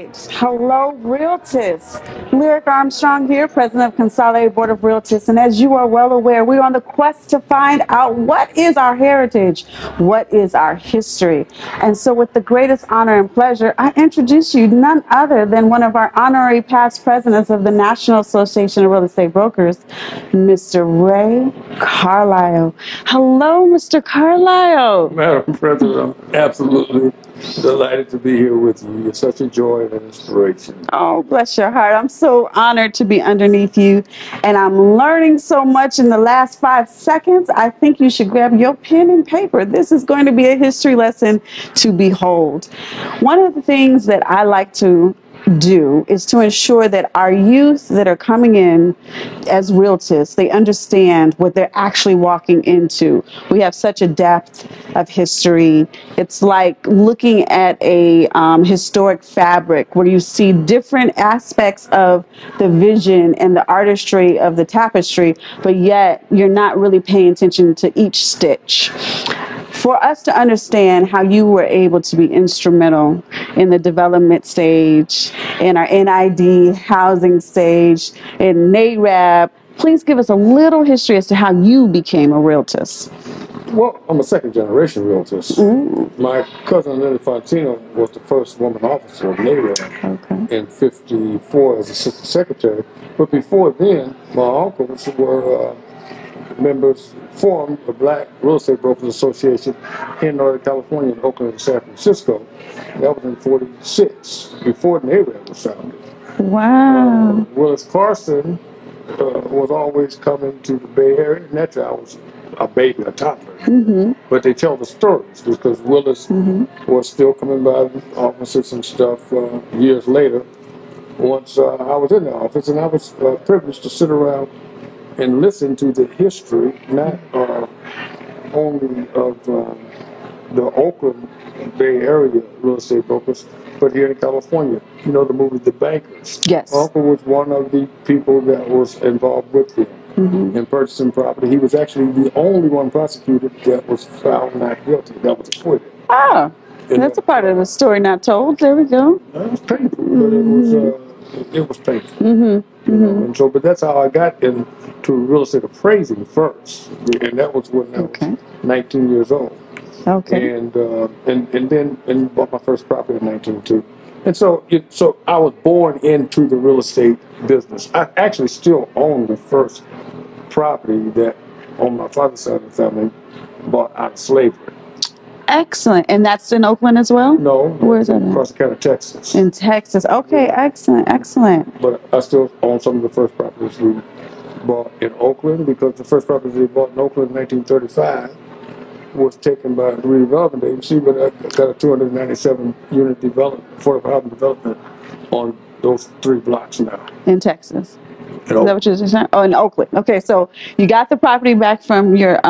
right. Hello, Realtists. Lyric Armstrong here, President of Consolidated Board of Realtists. And as you are well aware, we're on the quest to find out what is our heritage, what is our history. And so with the greatest honor and pleasure, I introduce you none other than one of our honorary past presidents of the National Association of Real Estate Brokers, Mr. Ray Carlisle. Hello, Mr. Carlisle. Madam President, I'm absolutely delighted to be here with you. You're such a joy and an inspiration. Oh, bless your heart. I'm so honored to be underneath you, and I'm learning so much in the last 5 seconds. I think you should grab your pen and paper. This is going to be a history lesson to behold. One of the things that I like to do is to ensure that our youth that are coming in as realtists, they understand what they're actually walking into. We have such a depth of history. It's like looking at a historic fabric where you see different aspects of the vision and the artistry of the tapestry, but yet you're not really paying attention to each stitch. For us to understand how you were able to be instrumental in the development stage, in our NID housing stage, in NARAB, please give us a little history as to how you became a realtist. Well, I'm a second-generation realtist. My cousin Lily Fontino was the first woman officer of NARAB in '54 as assistant secretary. But before then, my uncles were members formed the Black Real Estate Brokers Association in Northern California, in Oakland and San Francisco. That was in '46, before NARAB was founded. Wow. Willis Carson was always coming to the Bay Area. Naturally, I was a baby, a toddler. But they tell the stories because Willis was still coming by the offices and stuff years later. Once I was in the office, and I was privileged to sit around and listen to the history, not only of the Oakland Bay Area real estate brokers, but here in California. You know the movie The Bankers? Yes. Uncle was one of the people that was involved with them in purchasing property. He was actually the only one prosecuted that was found not guilty, that was acquitted. Ah, that's a part of the story not told. There we go. It was painful, but it was painful. You know, and so, but that's how I got into real estate appraising first, and that was when I was 19 years old. And then bought my first property in 1902. And so I was born into the real estate business. I actually still own the first property that on my father's side of the family bought out of slavery. Excellent. And that's in Oakland as well? No. Where's that? Across the county, Texas. In Texas. Okay, excellent, excellent. But I still own some of the first properties we bought in Oakland, because the first property we bought in Oakland in 1935 was taken by the redevelopment agency, but I got a 297 unit development, affordable housing development on those 3 blocks now. In Texas. Is that what you're saying? Oh, in Oakland. Okay, so you got the property back from your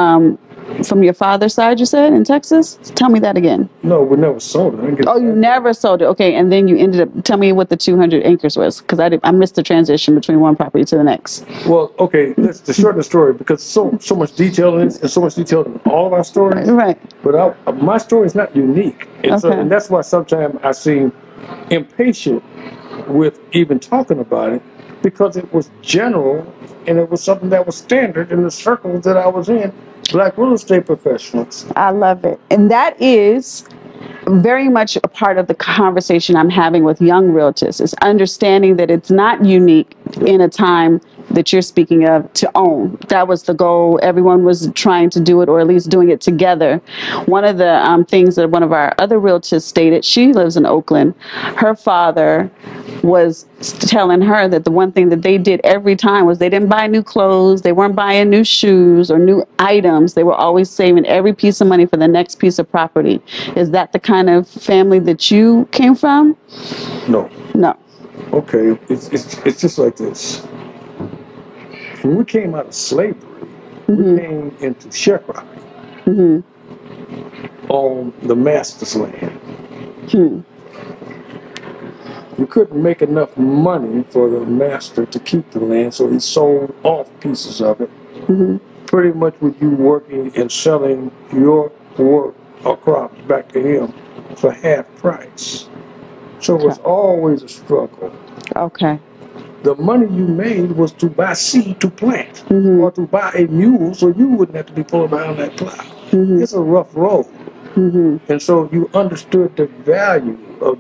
father's side, you said, in Texas? Tell me that again. No, we never sold it. Oh, you never sold it. Okay, and then you ended up, tell me what the 200 acres was, because I missed the transition between one property to the next. Well, okay, let's shorten the story, because so much detail in it, and so much detail in all of our stories. Right. But my story is not unique. And, and that's why sometimes I seem impatient with even talking about it, because it was general, and it was something that was standard in the circles that I was in, Black real estate professionals. I love it. And that is very much a part of the conversation I'm having with young realtors, is understanding that it's not unique in a time that you're speaking of to own. That was the goal. Everyone was trying to do it, or at least doing it together. One of the things that one of our other realtors stated, she lives in Oakland. Her father was telling her that the one thing that they did every time was they didn't buy new clothes, they weren't buying new shoes or new items. They were always saving every piece of money for the next piece of property. Is that the kind of family that you came from? No. No. Okay, it's just like this. When we came out of slavery, we came into sharecropping on the master's land. We couldn't make enough money for the master to keep the land, so he sold off pieces of it. Pretty much with you working and selling your work or crops back to him for half price. So it was always a struggle. Okay. The money you made was to buy seed to plant or to buy a mule so you wouldn't have to be pulling behind that plow. It's a rough road. And so you understood the value of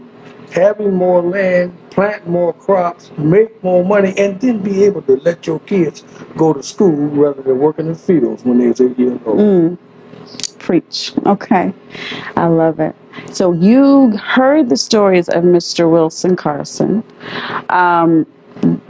having more land, plant more crops, make more money, and then be able to let your kids go to school rather than working in fields when they was 8 years old. Preach. Okay. I love it. So you heard the stories of Mr. Wilson Carson.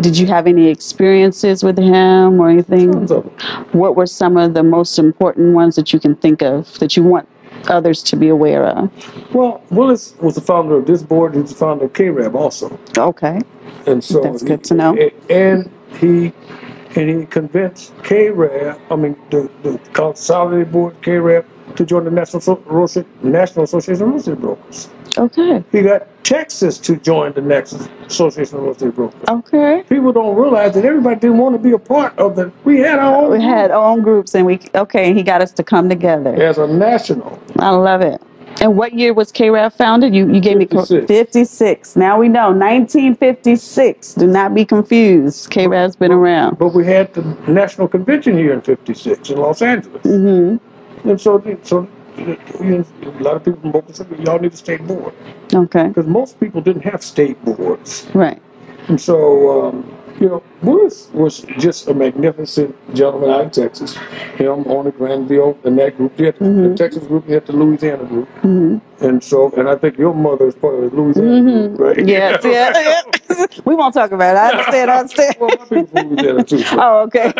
Did you have any experiences with him or anything? Tons of them. What were some of the most important ones that you can think of that you want others to be aware of? Well, Willis was the founder of this board. He was the founder of KRAB also. Okay. And so That's good to know. And he convinced KRAB, the Consolidated Board, KRAB, to join the National Association of Real Estate Brokers. Okay. He got Texas to join the National Association of Real Estate Brokers. Okay. People don't realize that everybody didn't want to be a part of the. We had our own. We had our own groups, and he got us to come together as a national. I love it. And what year was KRAF founded? You gave 56. me 56. Now we know 1956. Do not be confused. KRAF's been around. But we had the national convention here in '56 in Los Angeles. And so a lot of people from Oakland said, y'all need a state board. Okay. Because most people didn't have state boards. Right. And so, Willis was just a magnificent gentleman out of Texas. Him, on the Granville, and that group. You had the Texas group, you had the Louisiana group. And I think your mother is part of the Louisiana group, right? Yes, yeah. We won't talk about it. I understand. Well, my people from Louisiana too. So. Oh, okay.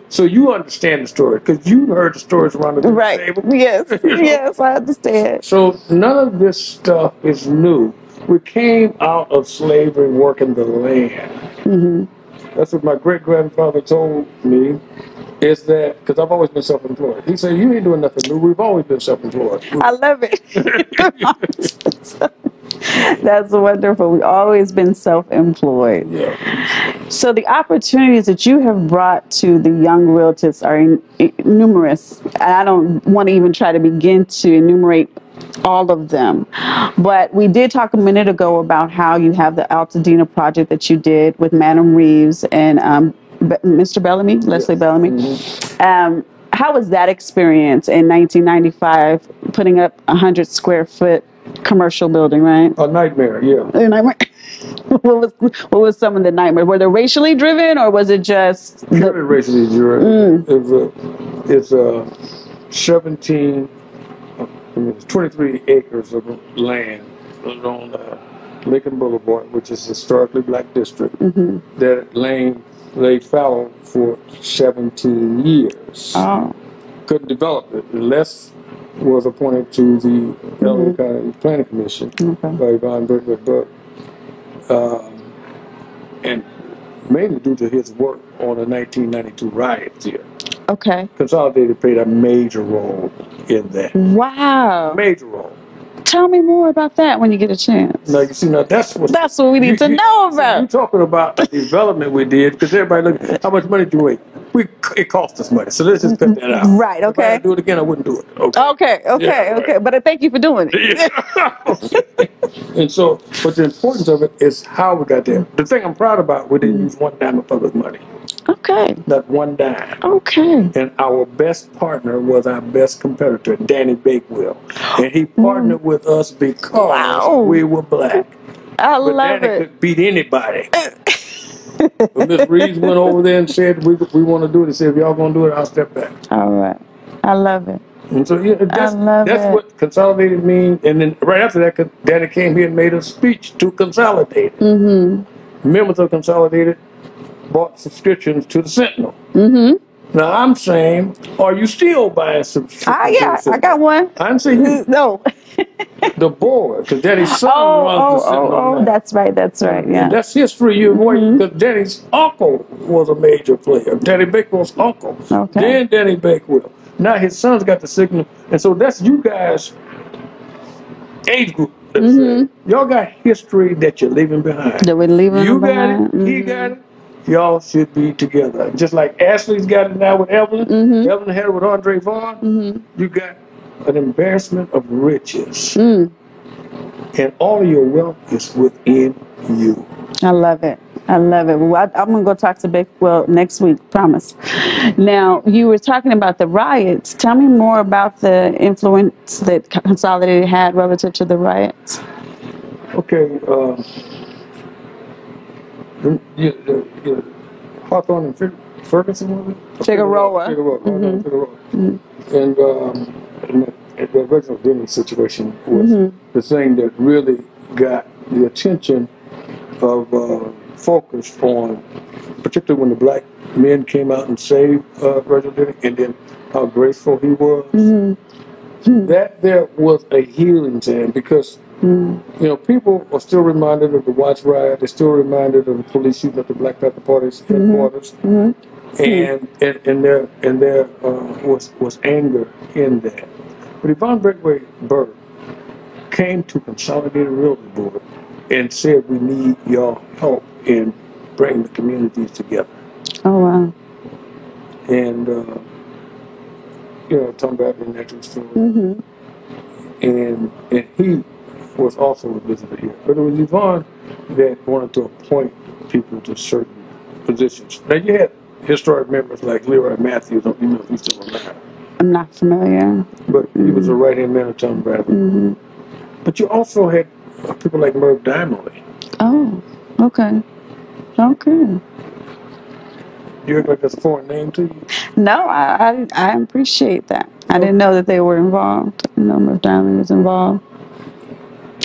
So you understand the story because you heard the stories around the table. Yes, yes, I understand. So none of this stuff is new. We came out of slavery working the land. That's what my great-grandfather told me, is that, because I've always been self-employed. He said, you ain't doing nothing new. We've always been self-employed. I love it. That's wonderful. We've always been self-employed. Yeah. So the opportunities that you have brought to the young realtors are numerous. I don't want to even try to begin to enumerate all of them. But we did talk a minute ago about how you have the Altadena project that you did with Madam Reeves and Mr. Bellamy, Leslie Bellamy. How was that experience in 1995, putting up 100 square foot commercial building, right? A nightmare, yeah. A nightmare. What was some of the nightmares? Were they racially driven, or was it just purely racially driven? It's 23 acres of land on Lincoln Boulevard, which is historically black district. That lay fallow for 17 years. Oh. Couldn't develop it. Les was appointed to the LA County Planning Commission by Yvonne Brickler, and mainly due to his work on the 1992 riots here. Okay. Consolidated played a major role in that. Wow. Major role. Tell me more about that when you get a chance. Now, you see, that's what we need to know about. You're talking about the development we did, because everybody look, how much money do we make? It cost us money, so let's just cut that out. Right, okay. If I had to do it again, I wouldn't do it. Okay. But thank you for doing it. And so, but the importance of it is how we got there. The thing I'm proud about, we didn't use one dime of public money. Okay. Not one dime. Okay. And our best partner was our best competitor, Danny Bakewell. And he partnered with us because we were black. I love Danny could beat anybody. When Miss Reeves went over there and said, we want to do it, he said, if y'all going to do it, I'll step back. All right. I love it. And so that's what Consolidated means. And then right after that, Danny came here and made a speech to Consolidated. Members of Consolidated bought subscriptions to the Sentinel. Now I'm saying, are you still buying subscriptions? Yeah, I got one. I'm saying no. The board, because Danny's son runs the Sentinel. Oh, that's right, yeah. And that's history. Because Danny's uncle was a major player. Danny Bakewell's uncle. Okay. Then Danny Bakewell. Now his son's got the Signal. And so that's you guys' age group. Y'all got history that you're leaving behind. That we're leaving you behind. got it. He got it. Y'all should be together. Just like Ashley's got it now with Evelyn. Evelyn had it with Andre Vaughn. You got an embarrassment of riches. And all of your wealth is within you. I love it. I love it. Well, I'm going to go talk to Bakewell next week, promise. Now, you were talking about the riots. Tell me more about the influence that Consolidated had relative to the riots. Okay. Hawthorne and Ferguson, was it? Figueroa. Figueroa. And the original Denny situation was the thing that really got the attention of focus on, particularly when the black men came out and saved Reginald Denny, and then how graceful he was. That there was a healing time because people are still reminded of the Watts riot. They're still reminded of the police shooting at the Black Panther Party's headquarters, and there was anger in that. But Yvonne Breakaway Burke came to Consolidated Realty Board and said, "We need your help in bringing the communities together." Oh wow! And talking about the natural story, and he was also a visitor here. But it was Yvonne that wanted to appoint people to certain positions. Now you had historic members like Leroy Matthews. I don't even know if he's still alive. I'm not familiar. But he was a right-hand man of Tom Bradley. But you also had people like Merv Diamond. Oh, okay. Okay. You heard like that's a foreign name to you? No, I appreciate that. I didn't know that they were involved. I know Merv Diamond was involved.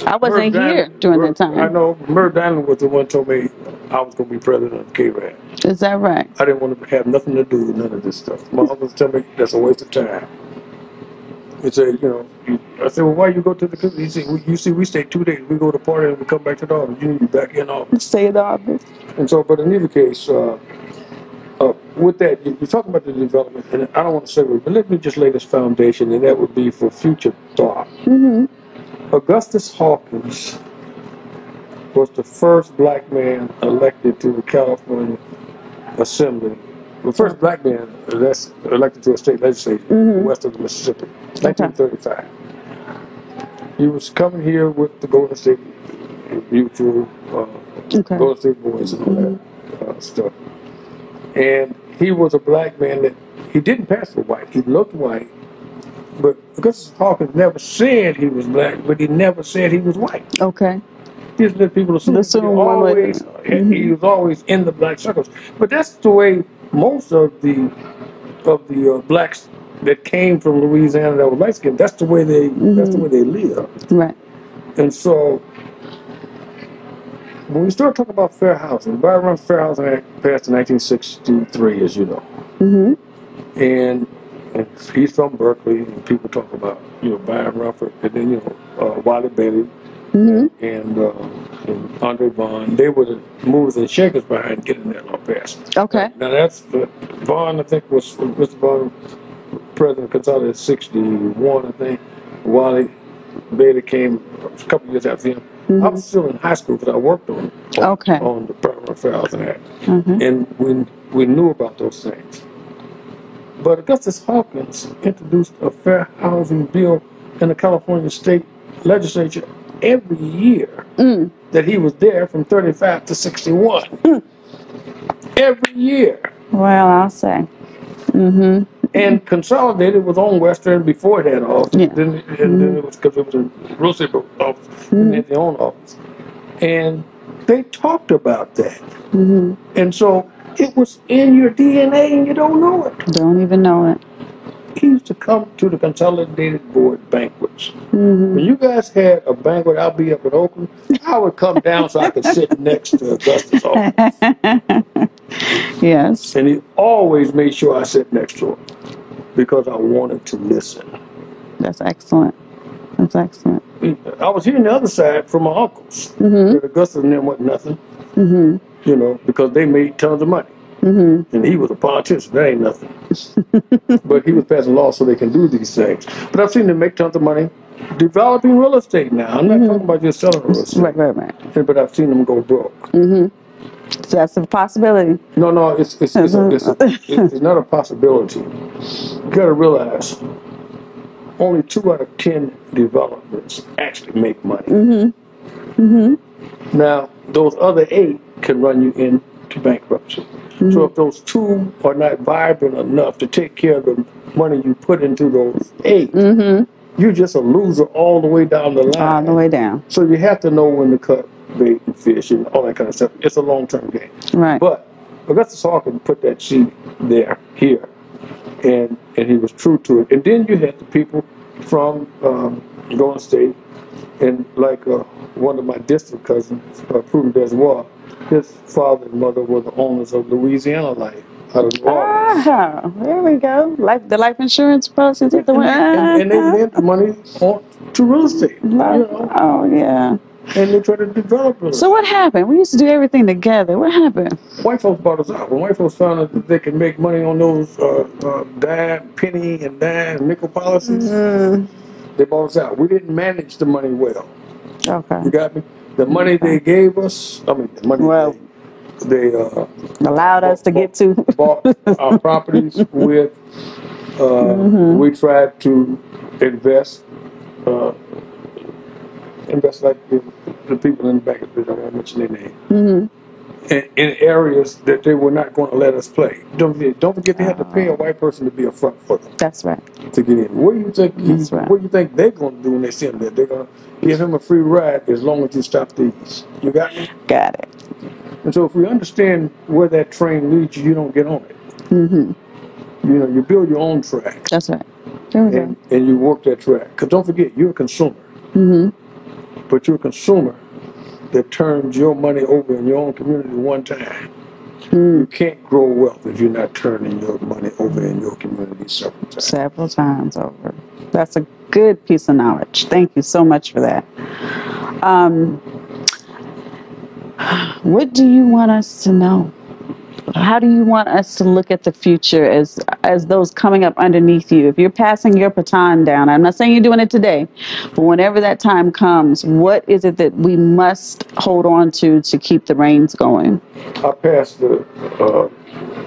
I wasn't here during that time. I know Merv Diamond was the one who told me I was going to be president of KRAD. Is that right? I didn't want to have nothing to do with none of this stuff. My uncle was telling me that's a waste of time. He said, I said, well, why you go to the, he said, you see, we stay 2 days. We go to the party and we come back to the office. You need to be back in office. Stay in the office. And so, but in either case, with that, you're talking about the development, and I don't want to say it, but let me just lay this foundation, and that would be for future thought. Augustus Hawkins was the first black man elected to the California Assembly. The first black man that's elected to a state legislature west of the Mississippi, 1935. He was coming here with the Golden State Mutual, Golden State Boys and all that stuff. And he was a black man that he didn't pass for white. He looked white, but Augustus Hawkins never said he was black, but he never said he was white. Okay. He just let people assume he was always in the black circles. But that's the way most of the blacks that came from Louisiana that were light skinned. That's the way they lived. Right. And so when we start talking about fair housing, Byron Fair Housing Act passed in 1963, as you know. And he's from Berkeley, and people talk about, Byron Rumford, and then, Wally Bailey, and Andre Vaughn. They were the movers and shakers behind getting that law passed. Okay. Now that's, Vaughn, I think, was, Mr. Vaughn, President Consolidated in 61, I think. Wally Bailey came a couple years after him. I was still in high school because I worked on the Byron Fair Housing Act. And we knew about those things. But Augustus Hawkins introduced a fair housing bill in the California state legislature every year that he was there from 35 to 61. Every year. Well, I'll say. And Consolidated was on Western before it had an office. Yeah. Then it was because it was a real estate office, and they had their own office. And they talked about that. And so it was in your DNA and you don't know it. Don't even know it. He used to come to the Consolidated Board banquets. When you guys had a banquet, I'll be up in Oakland, I would come down so I could sit next to Augustus Hawkins. Yes. And he always made sure I sat next to him because I wanted to listen. That's excellent. That's excellent. I was hearing the other side from my uncles. That Augustus and them wasn't nothing. Because they made tons of money. And he was a politician. That ain't nothing. But he was passing laws so they can do these things. But I've seen them make tons of money developing real estate now. I'm not talking about just selling real estate. Right. But I've seen them go broke. So that's a possibility. No, it's not a possibility. You got to realize, only 2 out of 10 developments actually make money. Now, those other 8 can run you into bankruptcy. So if those 2 are not vibrant enough to take care of the money you put into those 8, you're just a loser all the way down the line. All the way down. So you have to know when to cut bait and fish and all that kind of stuff. It's a long-term game. Right. But Augustus Hawkins put that seed there, here, and he was true to it. And then you had the people from Golden State, and like one of my distant cousins, Prudent Desbois, his father and mother were the owners of Louisiana Life out of New Orleans. Ah, there we go. The life insurance policies. And they lent the money to real estate. Oh, yeah. And they tried to develop it. So what happened? We used to do everything together. What happened? White folks bought us out. When white folks found out that they could make money on those penny and dime and nickel policies, they bought us out. We didn't manage the money well. Okay. You got me? The money they gave us, the money they allowed us to get to. Bought our properties with, we tried to invest like the people in the back of the building, I won't mention their name, in areas that they were not going to let us play. Don't forget they had to pay a white person to be a front footer. That's right. To get in. What do you think? What do you think they're going to do when they see him there? They're going to give him a free ride as long as you stop these. You got me? Got it. And so if we understand where that train leads you, you don't get on it. You know, you build your own track. That's right. There we go. And you work that track. Because don't forget, you're a consumer. But you're a consumer that turns your money over in your own community one time. You can't grow wealth if you're not turning your money over in your community several times. Several times over. That's a good piece of knowledge. Thank you so much for that. What do you want us to know? How do you want us to look at the future as those coming up underneath you? If you're passing your baton down, I'm not saying you're doing it today, but whenever that time comes, what is it that we must hold on to keep the reins going? I passed it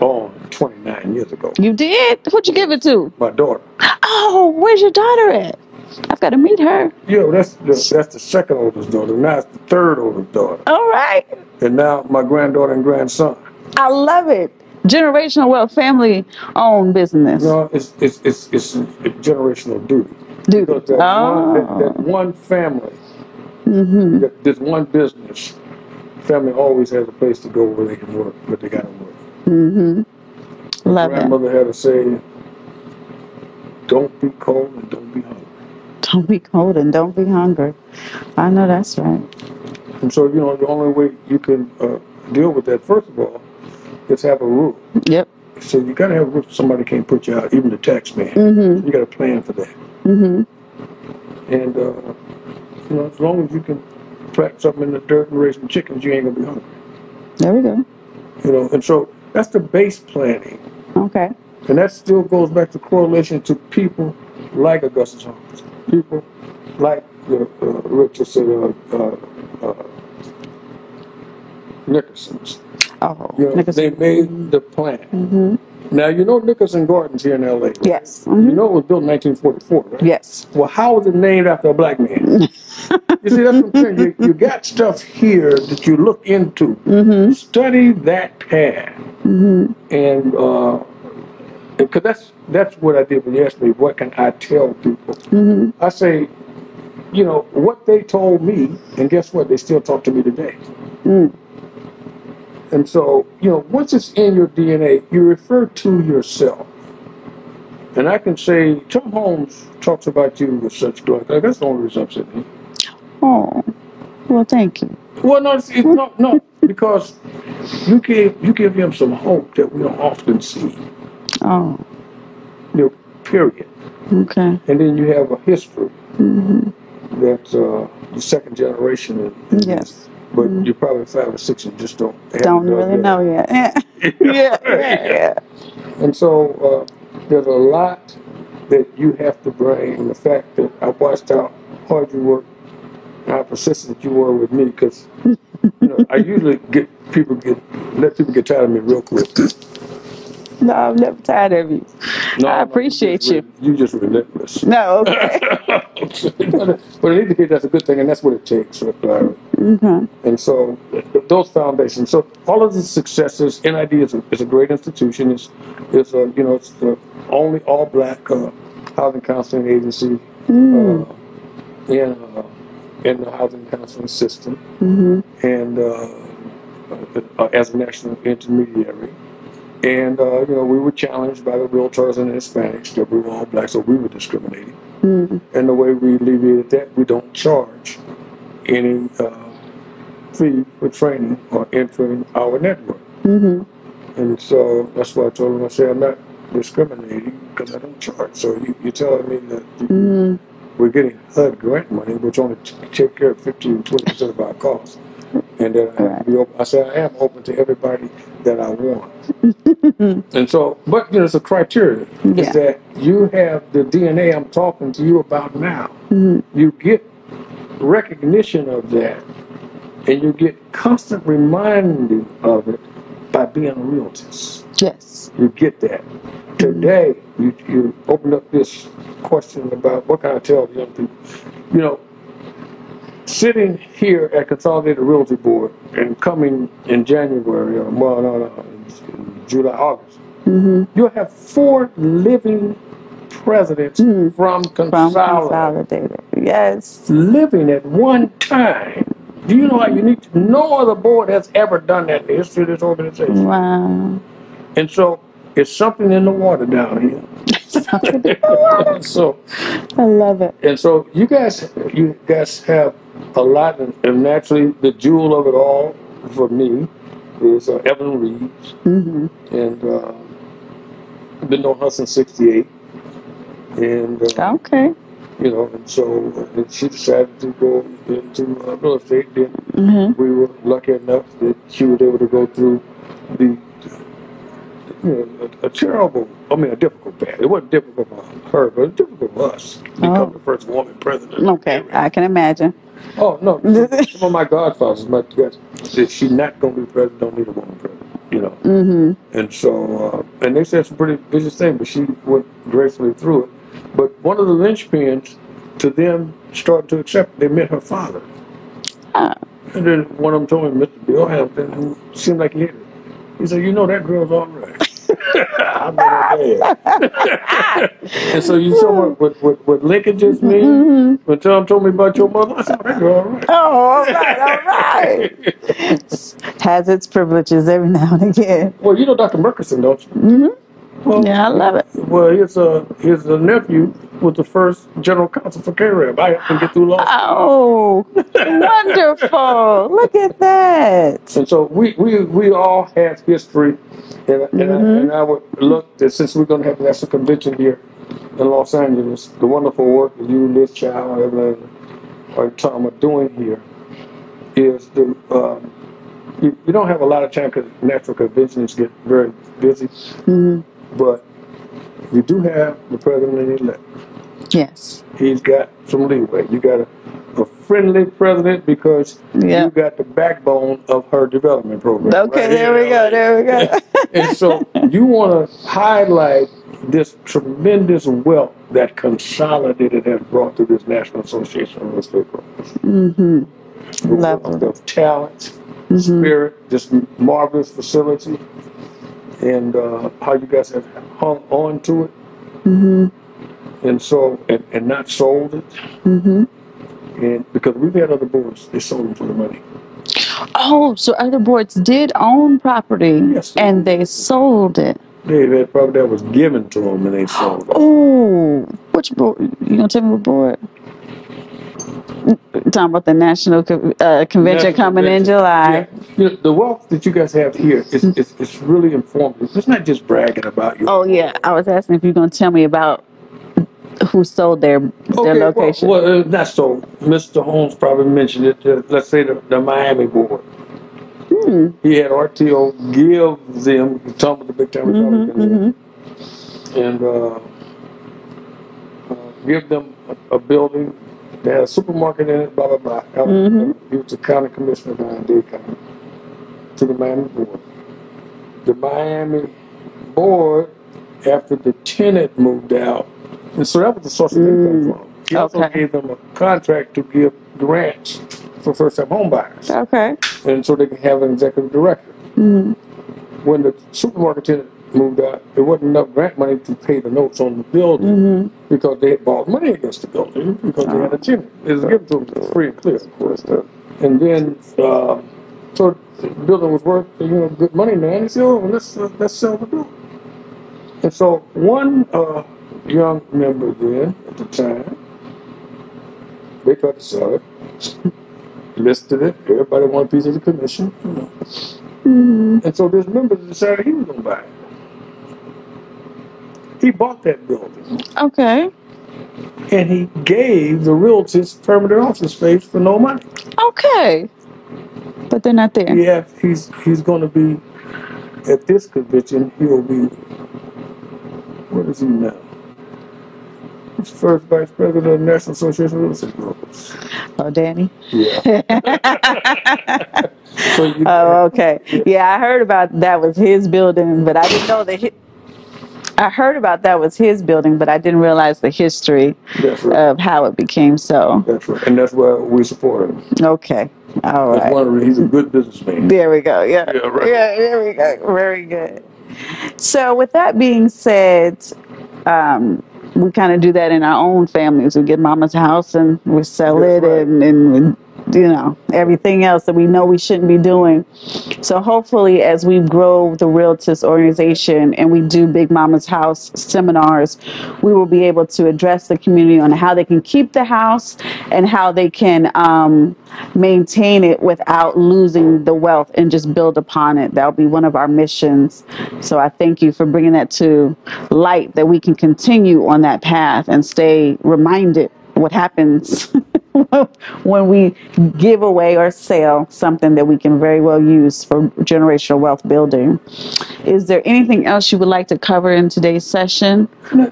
on 29 years ago. You did? Who'd you give it to? My daughter. Oh, where's your daughter at? I've got to meet her. Yeah, that's the second oldest daughter. Now it's the third oldest daughter. All right. And now my granddaughter and grandson. I love it. Generational wealth, family-owned business. No, it's generational duty. Because that one family, this one business, family always has a place to go where they can work, but they got to work. Love it. Grandmother had to say, don't be cold and don't be hungry. Don't be cold and don't be hungry. I know that's right. And so, you know, the only way you can deal with that, first of all, is have a rule. Yep. So you got to have a rule. Somebody can't put you out, even the tax man. You got to plan for that. And, you know, as long as you can plant something in the dirt and raise some chickens, you ain't going to be hungry. There we go. You know, and so that's the base planning. Okay. And that still goes back to correlation to people like Augustus Hawkins, people like Richard said, Nickerson's. Oh, you know, Nickerson. They made the plan. Now, you know Nickerson Gardens here in L.A., right? Yes. You know it was built in 1944, right? Yes. Well, how was it named after a black man? You see, that's what I'm saying. You got stuff here that you look into. Study that path. And because that's what I did when you asked me, what can I tell people? I say, you know, what they told me, and guess what? They still talk to me today. And so, you know, once it's in your DNA, you refer to yourself. And I can say, Tom Holmes talks about you with such glory. That's the only reason I'm sitting here. Oh, well, thank you. Well, no, no, because you give him some hope that we don't often see. Oh. You know, period. Okay. And then you have a history that's the second generation. Yes. But you're probably 5 or 6 and just don't really know yet. Yeah. And so there's a lot that you have to bring. And the fact that I watched how hard you work and how persistent you were with me, because you know I usually let people get tired of me real quick. No, I'm never tired of you. No, I no, appreciate you. You just relentless. No, okay. But in any case, that's a good thing, and that's what it takes. And so those foundations. So all of these successes, NID is a great institution. It's it's the only all-black housing counseling agency in the housing counseling system, and as a national intermediary. And we were challenged by the realtors and the Hispanics that we were all black, so we were discriminating. And the way we alleviated that, we don't charge any fee for training or entering our network. And so that's why I told them, I said, I'm not discriminating because I don't charge. So you're telling me that we're getting HUD grant money, which only take care of 15 to 20% of our costs. And that I have to be open. I said, I am open to everybody that I want. And so, but it's a criteria. Is that you have the DNA I'm talking to you about now. You get recognition of that, and you get constant reminding of it by being a realtist. Yes. You get that. Today, you opened up this question about what can I tell young people? Sitting here at Consolidated Realty Board and coming in January, in July, August, you'll have 4 living presidents from Consolidated. Yes. Living at one time. Do you know how unique? No other board has ever done that in the history of this organization. Wow. And so it's something in the water down here. So I love it. And so you guys have a lot, and naturally the jewel of it all for me is Evan Reeves, and I've been knowing her since '68, and okay. And so she decided to go into real estate. Then we were lucky enough that she was able to go through the a difficult path. It wasn't difficult for her, but it was difficult for us to become the first woman president. Okay, I can imagine. Oh, no. Some of my godfathers, said she's not going to be president, don't need a woman president, And so, and they said some pretty vicious things, but she went gracefully through it. But one of the linchpins to them starting to accept, they met her father. And then one of them told me, Mr. Bill Hampton, who seemed like he hated her. He said, that girl's all right. I met her dad. And so you saw what linkages mean? When Tom told me about your mother, I said, that girl all right. Oh, all right. Has its privileges every now and again. Well, you know Dr. Murkison, don't you? Well, yeah, I love it. Well, his nephew was the first general counsel for KREB. I helped him get through law school. Oh, wonderful. Look at that. And so we all have history. And I would look that since we're going to have the national convention here in Los Angeles, the wonderful work that you, Liz Chow, Evelyn, or Tom are doing here is you don't have a lot of time because natural conventions get very busy. But you do have the president-elect. Yes. He's got some leeway. You got a friendly president because you got the backbone of her development program. Okay, right there we go. And so you want to highlight this tremendous wealth that Consolidated has brought to this National Association of Real Estate Brokers. Of talent, spirit, this marvelous facility, and how you guys have hung on to it, and so and not sold it, and because we've had other boards, they sold them for the money. Oh, so other boards did own property, and they sold it. They had property that was given to them, and they sold it. Oh, which board? You gonna tell me what board? Talking about the National Convention coming in July. Yeah. The wealth that you guys have here is really informative. It's not just bragging about you. Oh yeah, I was asking if you're gonna tell me about who sold their location. Well, not so. Mr. Holmes probably mentioned it. Let's say the Miami board. He had RTO give them some of the big time Republican and give them a building. They had a supermarket in it, blah, blah, blah. He was the county commissioner down in Dade County to the Miami board. The Miami board after the tenant moved out. And so that was the source of income for them. He also gave them a contract to give grants for first-time home buyers. Okay. And so they can have an executive director. When the supermarket tenant moved out, there wasn't enough grant money to pay the notes on the building because they had bought money against the building because they had a tenant. It was given to them for free and clear, of course. And then, so the building was worth, good money, man. He said, oh, let's sell the building. And so one young member then, at the time, they tried to sell it, listed it, everybody wanted a piece of the commission, And so this member decided he was going to buy it. He bought that building. Okay. And he gave the realtors permanent office space for no money. Okay. But they're not there. Yeah, he's going to be, at this convention, he'll be, what is he now? He's first vice president of the National Association of Real Estate Brokers. Oh, Danny? Yeah. Okay. Yeah, I heard about that was his building, but I didn't know that I heard about that was his building, but I didn't realize the history of how it became so. That's right. And that's why we support him. Okay. All right. That's one of the, he's a good businessman. There we go. Yeah. Yeah, right. Yeah, there we go. Very good. So with that being said, we kind of do that in our own families. We get mama's house and we sell it and everything else that we know we shouldn't be doing. So hopefully as we grow the Realtist organization and we do Big Mama's House seminars, we will be able to address the community on how they can keep the house and how they can maintain it without losing the wealth and just build upon it. That'll be one of our missions. So I thank you for bringing that to light, that we can continue on that path and stay reminded what happens when we give away or sell something that we can very well use for generational wealth building. Is there anything else you would like to cover in today's session? Not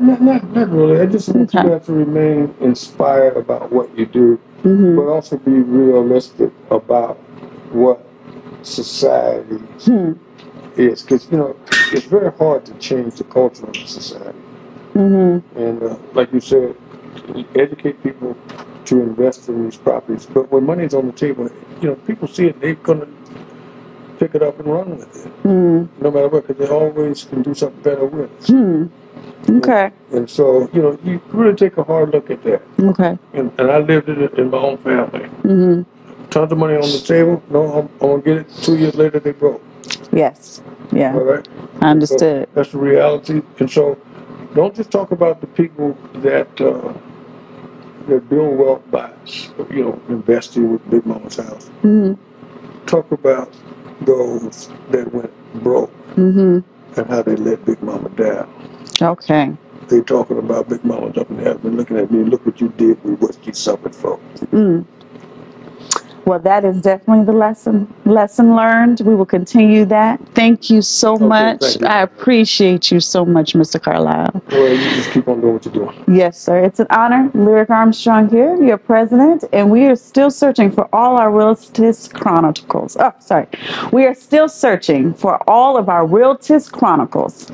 really. I just want you guys to remain inspired about what you do, but also be realistic about what society is. Because, it's very hard to change the culture of society. And like you said, educate people to invest in these properties. But when money's on the table, people see it, they're going to pick it up and run with it. No matter what, because they always can do something better with it. Okay. And so, you really take a hard look at that. Okay. And I lived it in my own family. Tons of money on the table. No, I'm going to get it. 2 years later, they broke. Yes. Yeah. All right? I understood. So that's the reality. And so, don't just talk about the people that build wealth by, investing with Big Mama's House. Talk about those that went broke and how they let Big Mama down. Okay. They talking about Big Mama's up in heaven, looking at me, look what you did with what she suffered from. Well, that is definitely the lesson learned. We will continue that. Thank you so much. Thank you. I appreciate you so much, Mr. Carlisle. Well, you just keep on doing what you're doing. Yes, sir. It's an honor. Lyric Armstrong here, your president, and we are still searching for all our Realtist Chronicles. Oh, sorry. We are still searching for all of our Realtist Chronicles.